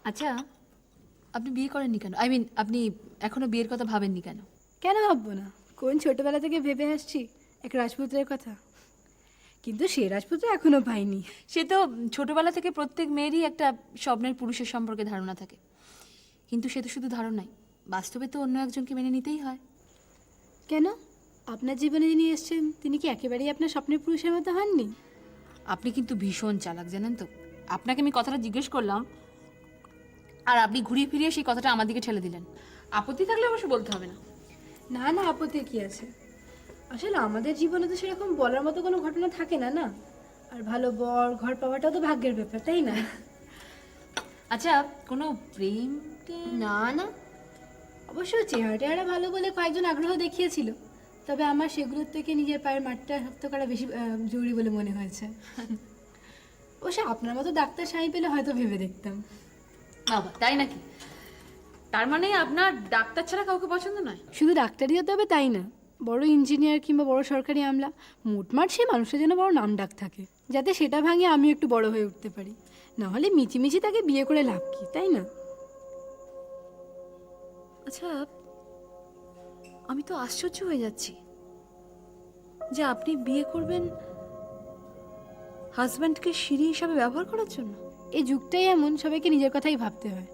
আচ্ছা, আপনি বিয়ে করেননি কেন? আই মিন, আপনি এখনো বিয়ের কথা ভাবেননি কেন? কেন ভাববো না? কোন ছোটবেলা থেকে ভেবে আসছি এক রাজপুত্রের কথা, কিন্তু সে রাজপুত্র এখনো পাইনি। সে তো ছোটবেলা থেকে প্রত্যেক মেয়েরই একটা স্বপ্নের পুরুষের সম্পর্কে ধারণা থাকে, কিন্তু সে তো শুধু ধারণাই, বাস্তবে তো অন্য একজনকে মেনে নিতেই হয়। কেন? আপনার জীবনে যিনি এসেছেন তিনি কি একেবারেই আপনার স্বপ্নের পুরুষের মতো হননি? আপনি কিন্তু ভীষণ চালাক, জানেন তো। আপনাকে আমি কথাটা জিজ্ঞেস করলাম, আর আপনি ঘুরিয়ে ফিরিয়ে সেই কথাটা আমার দিকে ঠেলে দিলেন। আপত্তি থাকলে অবশ্য বলতে হবে না। না না, আপত্তি কি আছে? আসলে আমাদের জীবনে তো সেরকম বলার মতো কোনো ঘটনা থাকে না, না? আর ভালো বর ঘর পাওয়াটাও তো ভাগ্যের ব্যাপার, তাই না? আচ্ছা, কোনো প্রেম না না, অবশ্য চেহারা টেহারা ভালো বলে কয়েকজন আগ্রহ দেখিয়েছিল, তবে আমার সেগুলোর থেকে নিজের পায়ের মাটিটা শক্ত করা বেশি জরুরি বলে মনে হয়েছে। অবশ্য আপনার মতো ডাক্তার স্বামী পেলে হয়তো ভেবে দেখতাম। বাবা, তাই নাকি? তার মানে আপনার ডাক্তার ছাড়া কাউকে পছন্দ নয়? শুধু ডাক্তারই হতে হবে তাই না, বড় ইঞ্জিনিয়ার কিংবা বড় সরকারি আমলা, মোটমাট সে মানুষের যেন বড় নাম ডাক থাকে, যাতে সেটা ভাঙে আমিও একটু বড় হয়ে উঠতে পারি। নাহলে মিচিমিচি তাকে বিয়ে করে লাভ কি, তাই না? আচ্ছা, আমি তো আশ্চর্য হয়ে যাচ্ছি যে আপনি বিয়ে করবেন হাজব্যান্ডকে সিঁড়ি হিসাবে ব্যবহার করার জন্য। এই যুগটাই এমন, সবাইকে নিজের কথাই ভাবতে হয়।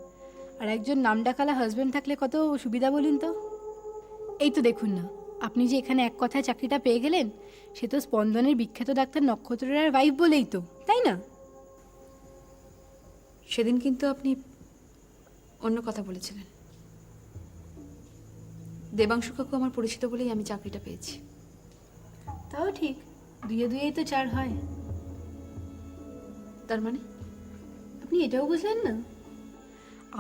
আর একজন নামডাকালা হাজব্যান্ড থাকলে কত সুবিধা বলুন তো। এই তো দেখুন না, আপনি যে এখানে এক কথায় চাকরিটা পেয়ে গেলেন, সে তো স্পন্দনের বিখ্যাত ডাক্তার নক্ষত্ররায়ের ওয়াইফ বলেই তো, তাই না? সেদিন কিন্তু আপনি অন্য কথা বলেছিলেন। দেবাংশু কাকু আমার পরিচিত বলেই আমি চাকরিটা পেয়েছি। তাও ঠিক, দুয়ে দুয়েই তো চার হয়। তার মানে আপনি এটাও বুঝলেন না?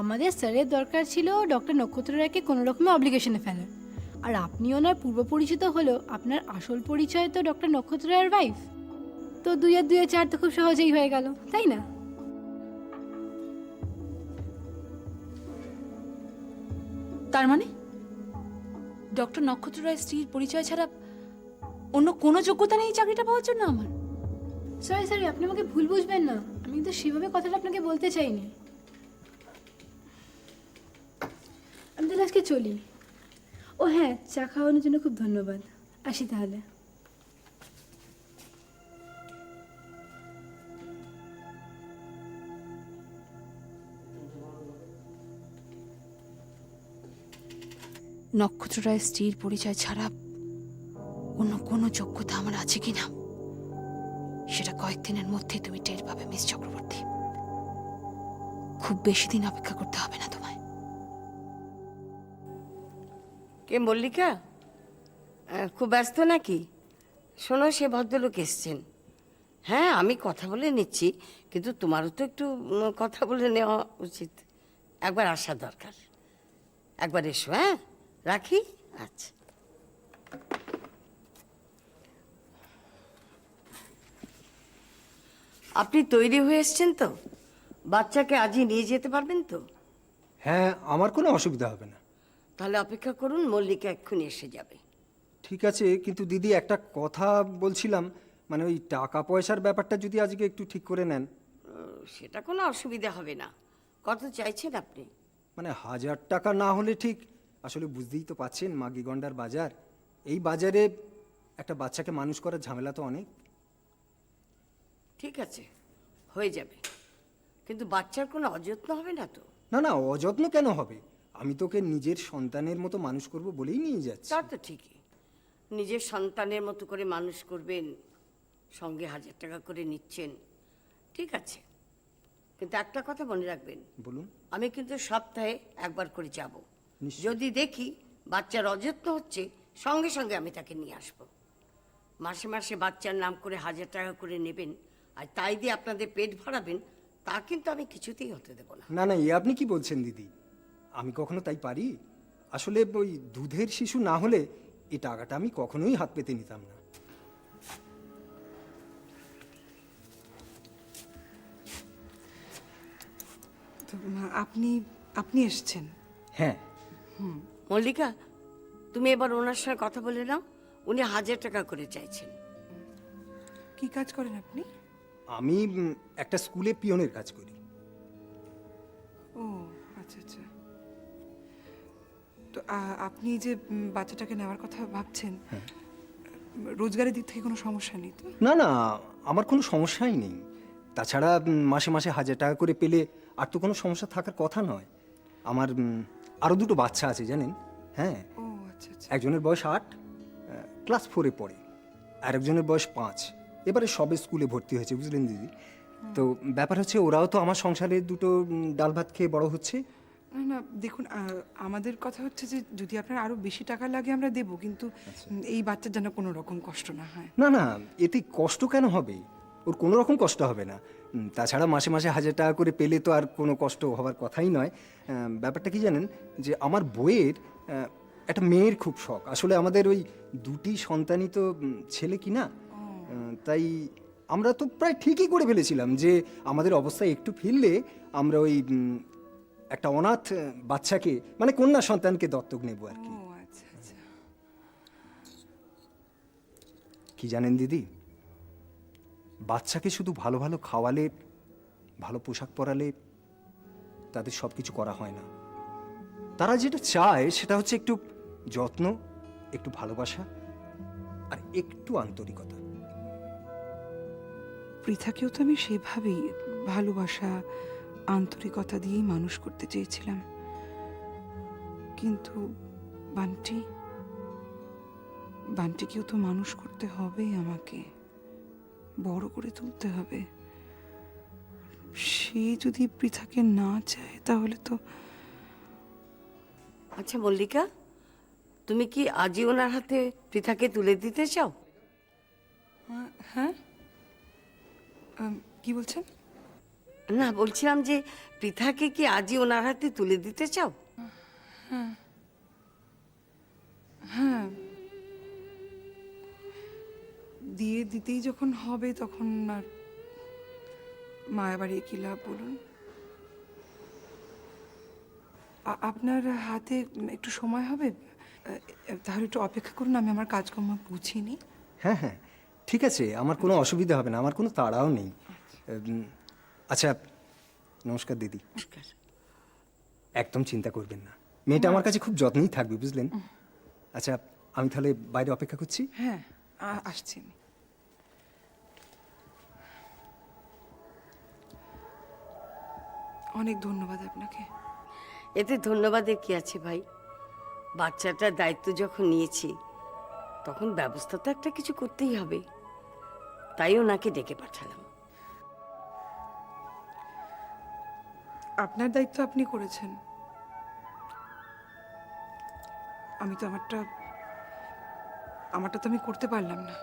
আমাদের স্যারের দরকার ছিল ডক্টর নক্ষত্র রায়কে কোনো রকমের অব্লিগেশনে ফেলার, আর আপনি ওনার পূর্ব পরিচিত হলেও আপনার আসল পরিচয় তো ডক্টর নক্ষত্র রায়ের ওয়াইফ। তো দুই আর দুয়ে চার তো খুব সহজেই হয়ে গেল, তাই না? তার মানে ডক্টর নক্ষত্র রায় স্ত্রীর পরিচয় ছাড়া অন্য কোনো যোগ্যতা নেই এই চাকরিটা পাওয়ার জন্য আমার? সরি সরি, আপনি আমাকে ভুল বুঝবেন না, আমি তো সেভাবে কথাটা আপনাকে বলতে চাইনি। আমি তাহলে আজকে চলি। ও হ্যাঁ, চা খাওয়ানোর জন্য খুব ধন্যবাদ। আসি তাহলে। নক্ষত্র রায়ের স্ত্রীর পরিচয় ছাড়া অন্য কোনো যোগ্যতা আমার আছে কিনা সেটা কয়েকদিনের মধ্যে তুমি টের পাবে মিস চক্রবর্তী। খুব বেশি দিন অপেক্ষা করতে হবে না তোমায়। কে মল্লিকা? খুব ব্যস্ত নাকি? শোনো, সে ভদ্রলোক এসছেন। হ্যাঁ, আমি কথা বলে নিচ্ছি, কিন্তু তোমারও তো একটু কথা বলে নেওয়া উচিত। একবার আসা দরকার, একবার এসো। হ্যাঁ, রাখি। আচ্ছা, আপনি তৈরি হয়ে এসছেন তো? বাচ্চাকে আজই নিয়ে যেতে পারবেন তো? হ্যাঁ, আমার কোনো অসুবিধা হবে না। তাহলে অপেক্ষা করুন, মল্লিকা এক্ষুনি এসে যাবে। ঠিক আছে, কিন্তু দিদি একটা কথা বলছিলাম, মানে ওই টাকা পয়সার ব্যাপারটা যদি আজকে একটু ঠিক করে নেন। সেটা কোনো অসুবিধা হবে না। কত চাইছেন আপনি? মানে 1000 টাকা না হলে ঠিক, আসলে বুঝতেই তো পাচ্ছেন মাগিগন্ডার বাজার, এই বাজারে একটা বাচ্চাকে মানুষ করার ঝামেলা তো অনেক। ঠিক আছে, হয়ে যাবে, কিন্তু বাচ্চার কোনো অযত্ন হবে না তো? না না, অযত্ন কেন হবে? আমি তোকে নিজের সন্তানের মতো মানুষ করব বলেই নিয়ে যাচ্ছি। তা তো ঠিকই, নিজের সন্তানের মতো করে মানুষ করবেন, সঙ্গে 1000 টাকা করে নিচ্ছেন, ঠিক আছে। কিন্তু একটা কথা মনে রাখবেন, বলুন। আমি কিন্তু সপ্তাহে একবার করে যাব। নিশ্চয়ই। যদি দেখি বাচ্চার অযত্ন হচ্ছে, সঙ্গে সঙ্গে আমি তাকে নিয়ে আসব। মাসে মাসে বাচ্চার নাম করে 1000 টাকা করে নেবেন আর তাই দিয়ে আপনাদের পেট ভরাবেন, তা কিন্তু আমি কিছুতেই হতে দেব না। না না, এ আপনি কি বলছেন দিদি? আমি কখনো তাই পারি? আসলে ওই দুধের শিশু না হলে এই টাকাটা আমি কখনোই হাত পেতে নিতাম না। তো আপনি আপনি এসেছেন? হ্যাঁ। মল্লিকা, তুমি এবার ওনার সঙ্গে কথা বলে নাও, উনি 1000 টাকা করে চাইছেন। কি কাজ করেন আপনি? আমি একটা স্কুলে পিয়নের কাজ করি। ও আচ্ছা আচ্ছা। তো আপনি যে বাচ্চাটাকে নেওয়ার কথা ভাবছেন, রোজগারের দিক থেকে কোনো সমস্যা নেই তো? না না, আমার কোনো সমস্যাই নেই। তাছাড়া মাসে মাসে 1,000 টাকা করে পেলে আর তো কোনো সমস্যা থাকার কথা নয়। আমার আরও 2টো বাচ্চা আছে জানেন। হ্যাঁ, ও আচ্ছা আচ্ছা। একজনের বয়স 8, ক্লাস 4-এ পড়ে, আর একজনের বয়স 5, এবারে সবে স্কুলে ভর্তি হয়েছে, বুঝলেন দিদি। তো ব্যাপার হচ্ছে ওরাও তো আমার সংসারে 2টো ডাল ভাত খেয়ে বড় হচ্ছে। না না, দেখুন আমাদের কথা হচ্ছে যে যদি আপনার আরো বেশি টাকা লাগে আমরা দেব, কিন্তু এই বাচ্চার যেন কোনো রকম কষ্ট না হয়। না না, এতে কষ্ট কেন হবে? ওর কোনো রকম কষ্ট হবে না। তাছাড়া মাসে মাসে 1,000 টাকা করে পেলে তো আর কোনো কষ্ট হওয়ার কথাই নয়। ব্যাপারটা কি জানেন, যে আমার বইয়ের একটা মেয়ের খুব শখ। আসলে আমাদের ওই 2টি সন্তানই তো ছেলে কি না, তাই আমরা তো প্রায় ঠিকই করে ফেলেছিলাম যে আমাদের অবস্থা একটু ফিরলে আমরা ওই একটা অনাথ বাচ্চাকে, মানে কন্যা সন্তানকে দত্তক নেব আর কি। ও আচ্ছা আচ্ছা। কি জানেন দিদি, বাচ্চাকে শুধু ভালো ভালো খাওয়ালে, ভালো পোশাক পরালে তাদের সব কিছু করা হয় না। তারা যেটা চায় সেটা হচ্ছে একটু যত্ন, একটু ভালোবাসা আর একটু আন্তরিকতা। পৃথাকেও তো আমি সেভাবেই ভালোবাসা আন্তরিকতা দিয়েই মানুষ করতে চেয়েছিলাম, কিন্তু বান্টিকেও তো মানুষ করতে হবে, আমাকে বড় করে তুলতে হবে। সে যদি পৃথাকে না চায় তাহলে তো। আচ্ছা মল্লিকা, তুমি কি আজই ওনার হাতে পৃথাকে তুলে দিতে চাও? হ্যাঁ, কি বলছেন? না, বলছিলাম যে পৃথাকে কি আজই ওনার হাতে তুলে দিতে চাও? হ্যাঁ, দিয়ে দিতেই যখন হবে তখন আর মায়া বাড়িয়ে কি লাভ বলুন? আপনার হাতে একটু সময় হবে? তাহলে একটু অপেক্ষা করুন, আমি আমার কাজকর্ম গুছিয়ে নিই। হ্যাঁ হ্যাঁ, ঠিক আছে, আমার কোনো অসুবিধা হবে না, আমার কোনো তাড়াও নেই। আচ্ছা, নমস্কার দিদি। নমস্কার। একদম চিন্তা করবেন না, মেয়েটা আমার কাছে খুব যত্নেই থাকবে, বুঝলেন। আচ্ছা, আমি তাহলে বাইরে অপেক্ষা করছি। হ্যাঁ, আসছি আমি। অনেক ধন্যবাদ আপনাকে। এতে ধন্যবাদের কি আছে ভাই? বাচ্চাটার দায়িত্ব যখন নিয়েছি তখন ব্যবস্থা তো একটা কিছু করতেই হবে, তাই ওনাকে ডেকে পাঠালাম। আপনার দায়িত্ব আপনি করেছেন, আমি তো আমারটা তো আমি করতে পারলাম না।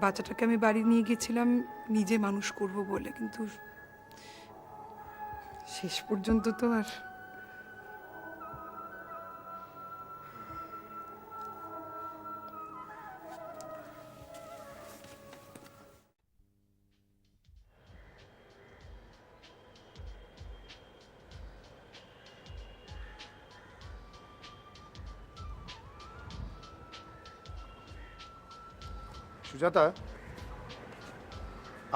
বাচ্চাটাকে আমি বাড়ি নিয়ে গেছিলাম নিজে মানুষ করব বলে, কিন্তু শেষ পর্যন্ত তো আর। সুজাতা,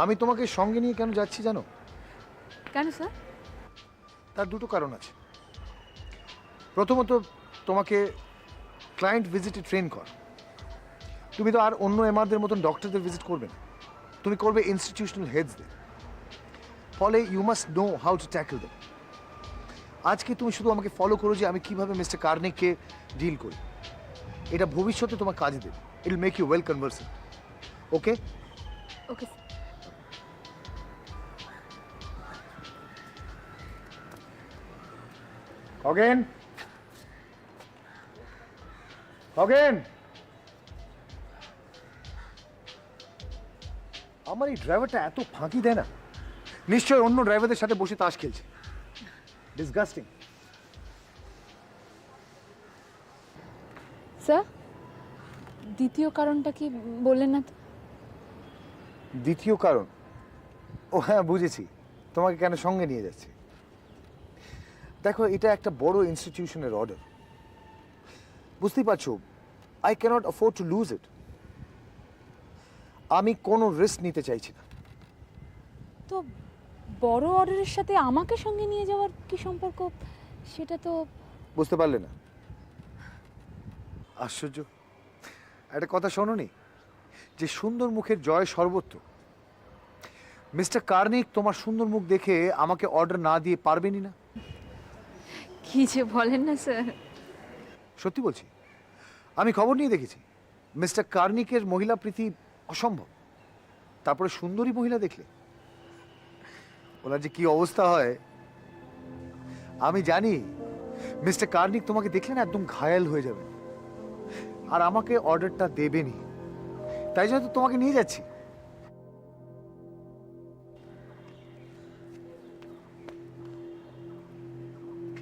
আমি তোমাকে সঙ্গে নিয়ে কেন যাচ্ছি জানো? কেন স্যার? তার 2টো কারণ আছে। প্রথমত, তোমাকে ক্লায়েন্ট ভিজিটে ট্রেন কর। তুমি তো আর অন্য এমআরদের মতন ডক্টরদের ভিজিট করবে না, তুমি করবে ইনস্টিটিউশনাল হেডসদের। ফলে you must know how to tackle them. আজকে তুমি শুধু আমাকে ফলো করো যে আমি কিভাবে মিস্টার কার্নিককে ডিল করি। এটা ভবিষ্যতে তোমার কাজে দেবে। It will make you well conversant. Okay? Okay. Khagen, Khagen, আমার এই ড্রাইভারটা এত ফাঁকি দেয় না, নিশ্চয়ই অন্য ড্রাইভারদের সাথে বসে তাস খেলছে। ডিসগাস্টিং। স্যার, দ্বিতীয় কারণটা কি বললেন না তো? দ্বিতীয় কারণ? ও হ্যাঁ, বুঝেছি, তোমাকে কেন সঙ্গে নিয়ে যাচ্ছে। দেখো, এটা একটা বড় ইনস্টিটিউশনের অর্ডার, বুঝতেই পারছো। I can't afford to lose it. আমি কোনো রিস্ক নিতে চাইছি না। তো বড় অর্ডারের সাথে আমাকে সঙ্গে নিয়ে যাওয়ার কি সম্পর্ক সেটা তো বুঝতে পারলে না? আশ্চর্য, একটা কথা শোনোনি যে সুন্দর মুখের জয় সর্বত্র। মিস্টার কার্নিক তোমার সুন্দর মুখ দেখে আমাকে অর্ডার না দিয়ে পারবেনই না। কি যে বলেন না স্যার। সত্যি বলছি, আমি খবর নিয়ে দেখেছি মিস্টার কার্নিকের মহিলা প্রীতি অসম্ভব। তারপরে সুন্দরী মহিলা দেখলে ওনার যে কি অবস্থা হয় আমি জানি। মিস্টার কার্নিক তোমাকে দেখলে না একদম ঘায়াল হয়ে যাবে, আর আমাকে অর্ডারটা দেবেনি। তাই জন্য তো তোমাকে নিয়ে যাচ্ছি।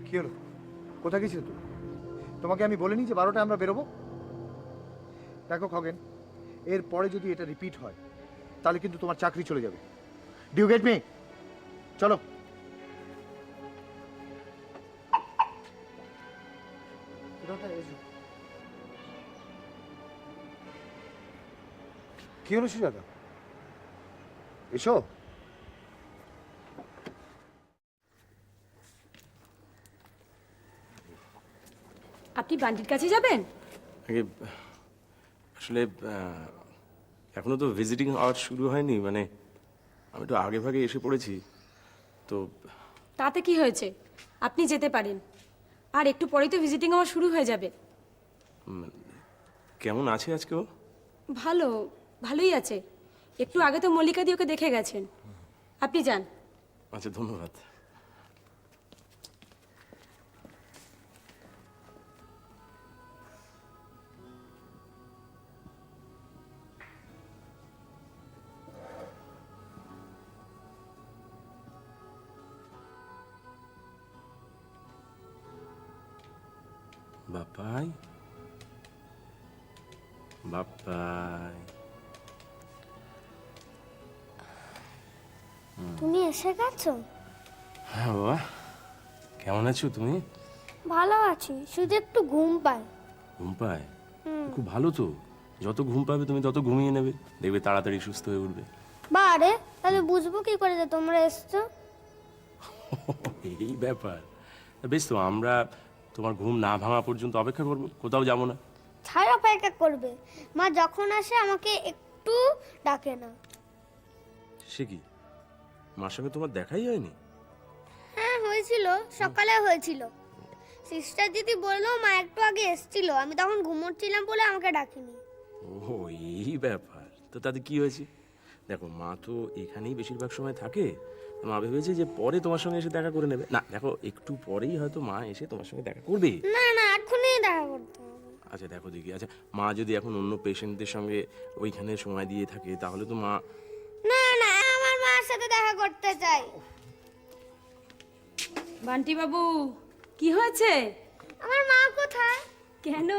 কি হলো, কোথায় গেছিলে তুমি? তোমাকে আমি বলিনি যে 12টায় আমরা বেরোবো? দেখো খগেন, এর পরে যদি এটা রিপিট হয় তাহলে কিন্তু তোমার চাকরি চলে যাবে। Do you get me? চলো। কি হলো সুজাতা? এসো। আপনি বান্টির কাছে যাবেন? আগে আসলে এখনো তো ভিজিটিং আওয়ার শুরু হয়নি, মানে আমি তো আগে ভাগে এসে পড়েছি তো। তাতে কি হয়েছে, আপনি যেতে পারেন। আর একটু পরেই তো ভিজিটিং আওয়ার শুরু হয়ে যাবে। কেমন আছে আজকেও? ভালোই আছে। একটু আগে তো মল্লিকা দি ওকে দেখে গেছেন। আপনি যান। আচ্ছা, ধন্যবাদ। বাপাই, বাপাই, তুমি এসে গেছো? হ্যাঁ বাবা, কেমন আছো তুমি? ভালো আছি, শুধু একটু ঘুম পাই। ঘুম পায়? খুব ভালো তো। যত ঘুম পাবে তুমি তত ঘুমিয়ে নেবে, দেখবে তাড়াতাড়ি সুস্থ হয়ে উঠবে। বারে, তাহলে বুঝবো কি করে যে তোমরা এসছো? এই ব্যাপার। বেশ, তো আমরা তোমার ঘুম না ভাঙা পর্যন্ত অপেক্ষা করবো, কোথাও যাবো না। ছাড়া অপেক্ষা করবে? মা যখন আসে আমাকে একটু ডাকে না। সে কি, মার সঙ্গে তোমার দেখাই হয়নি? হ্যাঁ হয়েছিল, সকালে হয়েছিল। সিস্টার দিদি বললো মা একটু আগে এসেছিল, আমি তখন ঘুমোচ্ছিলাম বলে আমাকে ডাকেনি। ও এই ব্যাপার। তো তাতে কি হয়েছে? দেখো, মা তো এখানেই বেশিরভাগ সময় থাকে। মা ভেবেছে যে পরে তোমার সঙ্গে এসে দেখা করে নেবে। না, দেখো, একটু পরেই হয়তো মা এসে তোমার সঙ্গে দেখা করবে। না না, এখনই দেখা করতে হবে। আচ্ছা দেখো দেখি, আচ্ছা মা যদি এখন অন্য পেশেন্টদের সঙ্গে ওইখানে সময় দিয়ে থাকে তাহলে তো মা। না না, আমার মার সাথে দেখা করতে চাই। বান্টি বাবু, কি হয়েছে? আমার মা কোথায়? কেন,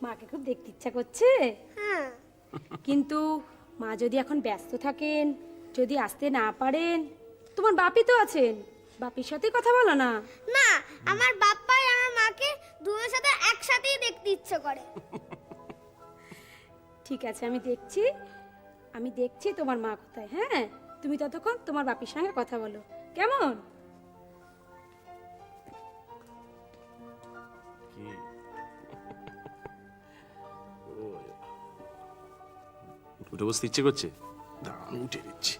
মাকে খুব দেখতে ইচ্ছা করছে? হ্যাঁ। কিন্তু মা যদি এখন ব্যস্ত থাকেন, যদি আসতে না পারেন, তোমার বাপি তো আছেন, বাপির সাথে কথা বলো না। না, আমার বাপ্পাই আমার মাকে দুজনের সাথে একসাথেই দেখতে ইচ্ছে করে। ঠিক আছে, আমি দেখছি তোমার মা কোথায়। হ্যাঁ, তুমি ততক্ষণ তোমার বাপির সঙ্গে কথা বলো, কেমন? কি উঠে বসতে ইচ্ছে করছে? দাঁড়াও, আমি উঠে দিচ্ছি।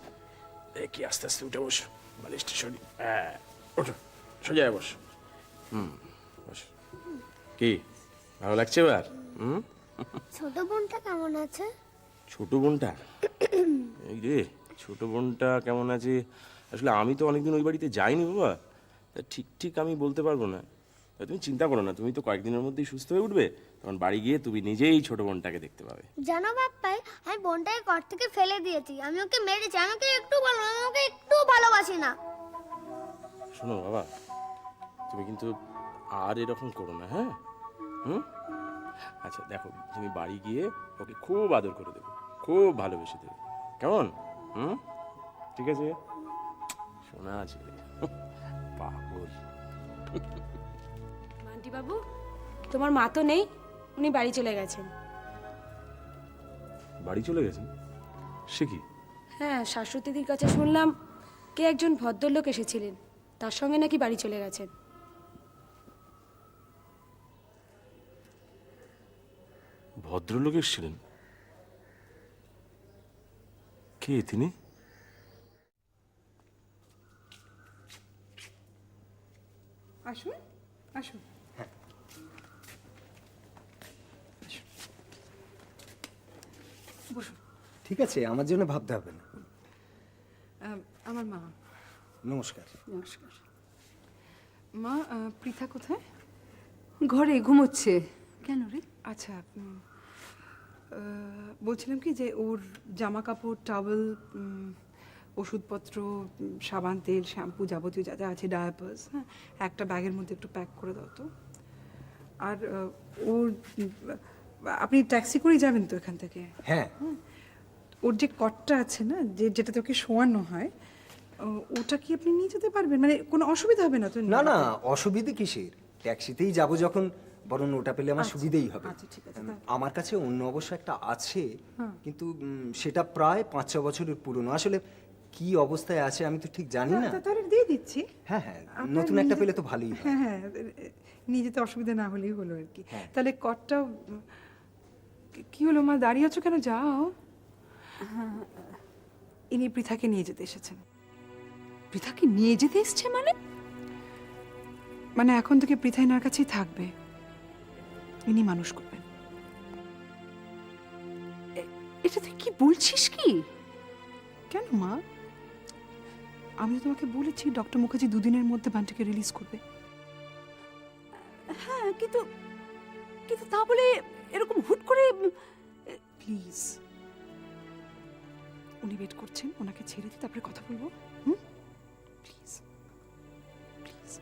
দেখি, আস্তে আস্তে উঠে বসো। বালিশটা সরি। হ্যাঁ, ওঠো, সোজা বস। বস। কি ভালো লাগছে এবার? ছোট বোনটা কেমন আছে? ছোট বোনটা? এই রে, ছোট বোনটা কেমন আছে আসলে আমি তো অনেকদিন ওই বাড়িতে যাইনি বাবা, তা ঠিক ঠিক আমি বলতে পারবো না। তা তুমি চিন্তা করো না, তুমি তো কয়েকদিনের মধ্যেই সুস্থ হয়ে উঠবে, তখন বাড়ি গিয়ে তুমি নিজেই ছোট বোনটাকে দেখতে পাবে। জানো বাপ্পাই, আমি বোনটাকে ঘর থেকে ফেলে দিয়েছি, আমি ওকে মেরেছি, আমাকে একটু বলো, আমি ওকে একটু ভালোবাসি না। শোনো বাবা, তুমি কিন্তু আর এরকম করো না, হ্যাঁ? আচ্ছা দেখো, তুমি বাড়ি গিয়ে ওকে খুব আদর করে দেবে, খুব ভালোবেসে দেবে, কেমন? ঠিক আছে? শোনা আছে পাগল। বান্টি বাবু, তোমার মা তো নেই, উনি বাড়ি চলে গেছেন। বাড়ি চলে গেছেন? সে কি? হ্যাঁ, শাশ্বতীদির কাছে শুনলাম কে একজন ভদ্রলোক এসেছিলেন, তার সঙ্গে নাকি বাড়ি চলে গেছেন। ভদ্রলোক এসেছিলেন? কে তিনি? আসুন আসুন। বসুন। ঠিক আছে, আমার জন্য ভাবতে হবে না। আমার মা। নমস্কার। নমস্কার। মা, পৃথা কোথায়? ঘরে ঘুমোচ্ছে। কেন রে? আচ্ছা, বলছিলাম কি যে ওর জামা কাপড়, টাওয়েল, ওষুধপত্র, সাবান, তেল, শ্যাম্পু, যাবতীয় যা যা আছে, ডায়াপার্স, হ্যাঁ, একটা ব্যাগের মধ্যে একটু প্যাক করে দাও তো। আর ওর আপনি ট্যাক্সি করেই যাবেন তো এখান থেকে? হ্যাঁ। ওর যে কটটা আছে না, যেটাতে ওকে শোয়ানো হয়, ওটা কি আপনি নিয়ে যেতে পারবেন? মানে কোনো অসুবিধা হবে না তো? না না, অসুবিধে কিসের, ট্যাক্সিতেই যাব যখন, বরং ওটা পেলে আমার সুবিধেই হবে। আচ্ছা, ঠিক আছে। আমার কাছে অন্য অবশ্য একটা আছে, কিন্তু সেটা প্রায় 5-6 বছরের পুরনো। আসলে কি অবস্থায় আছে আমি তো ঠিক জানি না। তাহলে দিয়ে দিচ্ছি। হ্যাঁ হ্যাঁ, আপনার নতুন একটা নিজে- পেলে তো ভালোই হয়। হ্যাঁ হ্যাঁ, নিয়ে যেতে অসুবিধা না হলেই হলো আর কি। হ্যাঁ। তাহলে কটটা কি হলো মা, দাঁড়িয়ে আছো কেন? যাও। ইনি পৃথাকে নিয়ে যেতে এসেছেন। পৃথাকে নিয়ে যেতে এসছে মানে? মানে এখন থেকে পৃথা এনার কাছেই থাকবে, ইনি মানুষ করবেন। এটা তুই কি বলছিস? কি কেন মা? আমি তো তোমাকে বলেছি ডক্টর মুখার্জি 2 দিনের মধ্যে বান্টিকে রিলিজ করবে। হ্যাঁ, কিন্তু কিন্তু তা বলে এরকম হুট করে। প্লিজ, উনি ওয়েট করছেন, ওনাকে ছেড়ে দিই, তারপরে কথা বলবো। হুম, প্লিজ প্লিজ।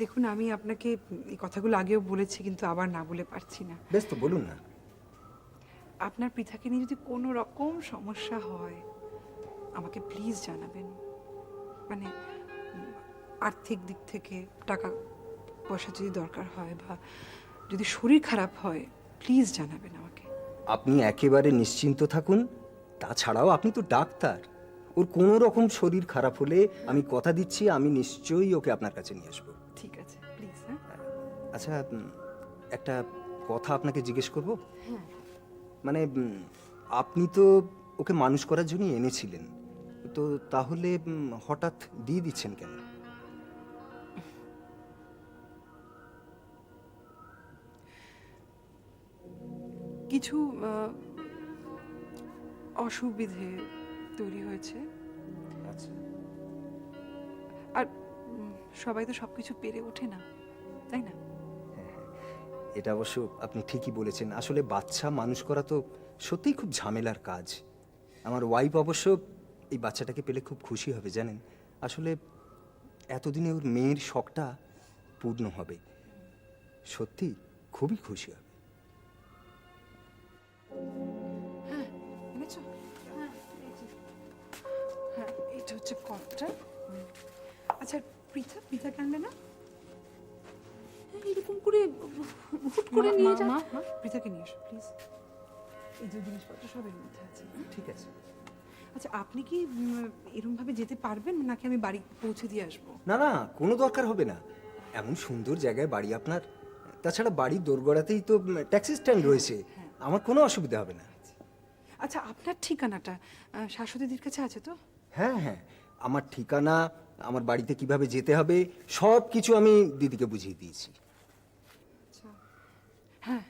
দেখুন, আমি আপনাকে এই কথাগুলো আগেও বলেছি, কিন্তু আবার না বলে পারছি না। বেশ, তো বলুন না। আপনার পৃথাকে নিয়ে যদি কোনো রকম সমস্যা হয়, আমাকে প্লিজ জানাবেন। মানে আর্থিক দিক থেকে টাকা পয়সা যদি দরকার হয়, বা যদি শরীর খারাপ হয়, প্লিজ জানাবেন আমাকে। আপনি একেবারে নিশ্চিন্ত থাকুন। তাছাড়াও আপনি তো ডাক্তার, ওর কোনো রকম শরীর খারাপ হলে আমি কথা দিচ্ছি আমি নিশ্চয়ই ওকে আপনার কাছে নিয়ে আসবো। ঠিক আছে, প্লিজ। হ্যাঁ, আচ্ছা, একটা কথা আপনাকে জিজ্ঞেস করব? মানে আপনি তো ওকে মানুষ করার জন্যই এনেছিলেন, তো তাহলে হঠাৎ দিয়ে দিচ্ছেন কেন? কিছু অসুবিধে তৈরি হয়েছে। আচ্ছা। আর সবাই তো সবকিছু পেরে ওঠে না, তাই না? এটা অবশ্য আপনি ঠিকই বলেছেন। আসলে বাচ্চা মানুষ করা তো সত্যিই খুব ঝামেলার কাজ। আমার ওয়াইফ অবশ্য এই বাচ্চাটাকে পেলে খুব খুশি হবে, জানেন। আসলে এতদিনে ওর মেয়ের শখটা পূর্ণ হবে, সত্যি খুবই খুশি হবে। এনেছো? হ্যাঁ, এটা হচ্ছে কটটা। আচ্ছা, পৃথা আনবে না? এরকম করে হুট করে নিয়ে যা। পৃথাকে নিয়ে এসো প্লিজ। এই যে জিনিসপত্র সব এর মধ্যে আছে। ঠিক আছে। আচ্ছা, আপনি কি এরকম ভাবে যেতে পারবেন, নাকি আমি বাড়ি পৌঁছে দিয়ে আসবো? না না, কোনো দরকার হবে না। এমন সুন্দর জায়গায় বাড়ি আপনার, তাছাড়া বাড়ির দোরগোড়াতেই তো ট্যাক্সি স্ট্যান্ড রয়েছে, আমার কোনো অসুবিধা হবে না। আচ্ছা, আপনার ঠিকানাটা শাশ্বতীদির কাছে আছে তো? হ্যাঁ হ্যাঁ, আমার ঠিকানা, আমার বাড়িতে কিভাবে যেতে হবে সব কিছু আমি দিদিকে বুঝিয়ে দিয়েছি। আচ্ছা, হ্যাঁ,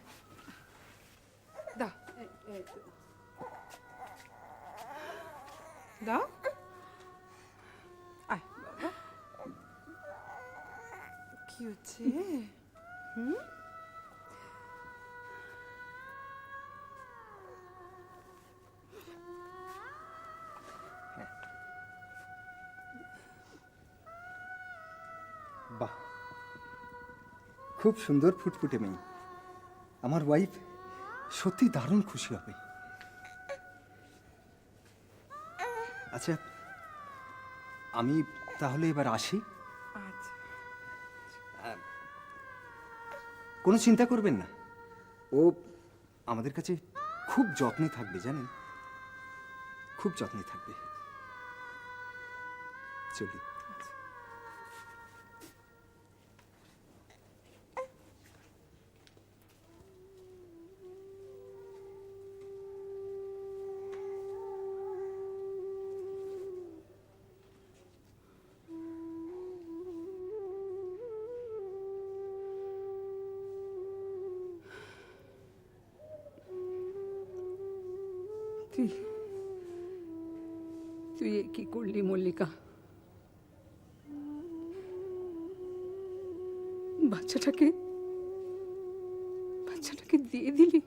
দাও দাও। আয় বাবা, কি হচ্ছে? বাহ, খুব সুন্দর ফুটফুটে মেয়ে। আমার ওয়াইফ সত্যি দারুণ খুশি হবে। আচ্ছা, আমি তাহলে এবার আসি। আচ্ছা। কোনো চিন্তা করবেন না, ও আমাদের কাছে খুব যত্নে থাকবে, জানেন, খুব যত্নে থাকবে। চলি। তুই তুই এ কি করলি মল্লিকা? বাচ্চাটাকে দিয়ে দিলি?